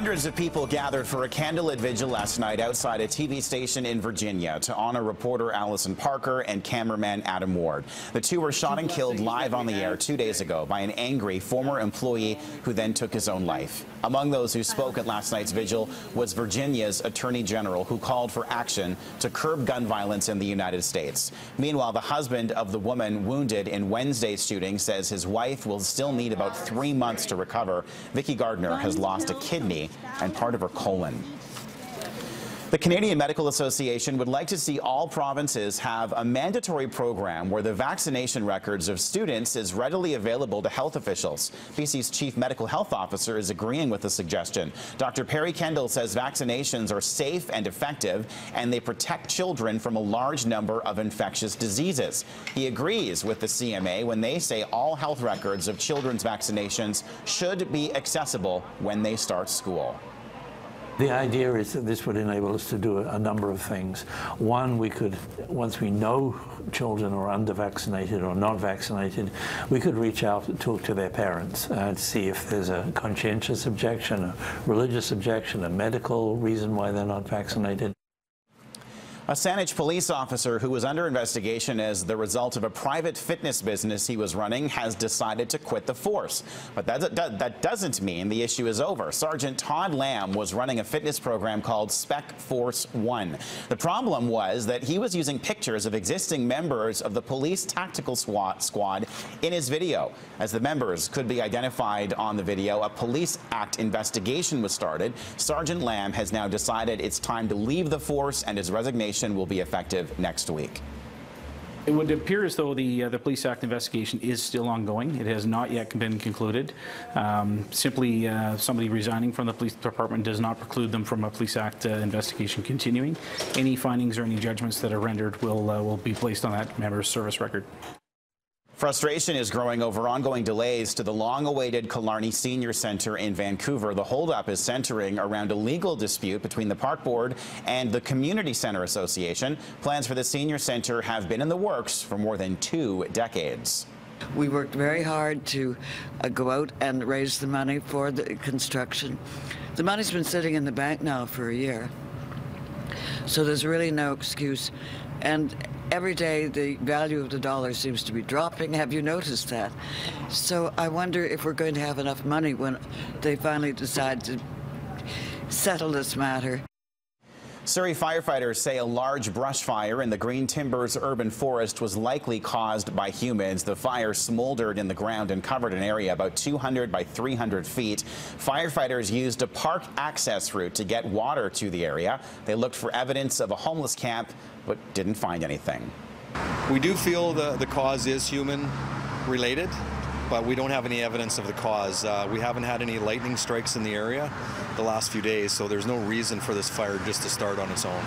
Hundreds of people gathered for a candlelit vigil last night outside a TV station in Virginia to honor reporter Alison Parker and cameraman Adam Ward. The two were shot and killed live on the air 2 days ago by an angry former employee who then took his own life. Among those who spoke at last night's vigil was Virginia's Attorney General, who called for action to curb gun violence in the United States. Meanwhile, the husband of the woman wounded in Wednesday's shooting says his wife will still need about 3 months to recover. Vicki Gardner has lost a kidney and part of her colon. The Canadian Medical Association would like to see all provinces have a mandatory program where the vaccination records of students is readily available to health officials. BC's Chief Medical Health Officer is agreeing with the suggestion. Dr. Perry Kendall says vaccinations are safe and effective, and they protect children from a large number of infectious diseases. He agrees with the CMA when they say all health records of children's vaccinations should be accessible when they start school. The idea is that this would enable us to do a number of things. One, we could, once we know children are under-vaccinated or not vaccinated, we could reach out and talk to their parents to see if there's a conscientious objection, a religious objection, a medical reason why they're not vaccinated. A Saskatoon Police officer who was under investigation as the result of a private fitness business he was running has decided to quit the force. But that doesn't mean the issue is over. Sergeant Todd Lamb was running a fitness program called Spec Force 1. The problem was that he was using pictures of existing members of the police tactical squad in his video. As the members could be identified on the video, a Police Act investigation was started. Sergeant Lamb has now decided it's time to leave the force, and his resignation will be effective next week. It would appear as though the Police Act investigation is still ongoing. It has not yet been concluded. Simply somebody resigning from the police department does not preclude them from a Police Act investigation continuing. Any findings or any judgments that are rendered will be placed on that member's service record. Frustration is growing over ongoing delays to the long-awaited Killarney Senior Centre in Vancouver. The holdup is centering around a legal dispute between the Park Board and the Community Centre Association. Plans for the Senior Centre have been in the works for more than 2 decades. We worked very hard to go out and raise the money for the construction. The money's been sitting in the bank now for a year, so there's really no excuse. And every day the value of the dollar seems to be dropping. Have you noticed that? So I wonder if we're going to have enough money when they finally decide to settle this matter. Surrey firefighters say a large brush fire in the Green Timbers urban forest was likely caused by humans. The fire smoldered in the ground and covered an area about 200 by 300 feet. Firefighters used a park access route to get water to the area. They looked for evidence of a homeless camp, but didn't find anything. We do feel the cause is human related, but we don't have any evidence of the cause. We haven't had any lightning strikes in the area the last few days, so there's no reason for this fire just to start on its own.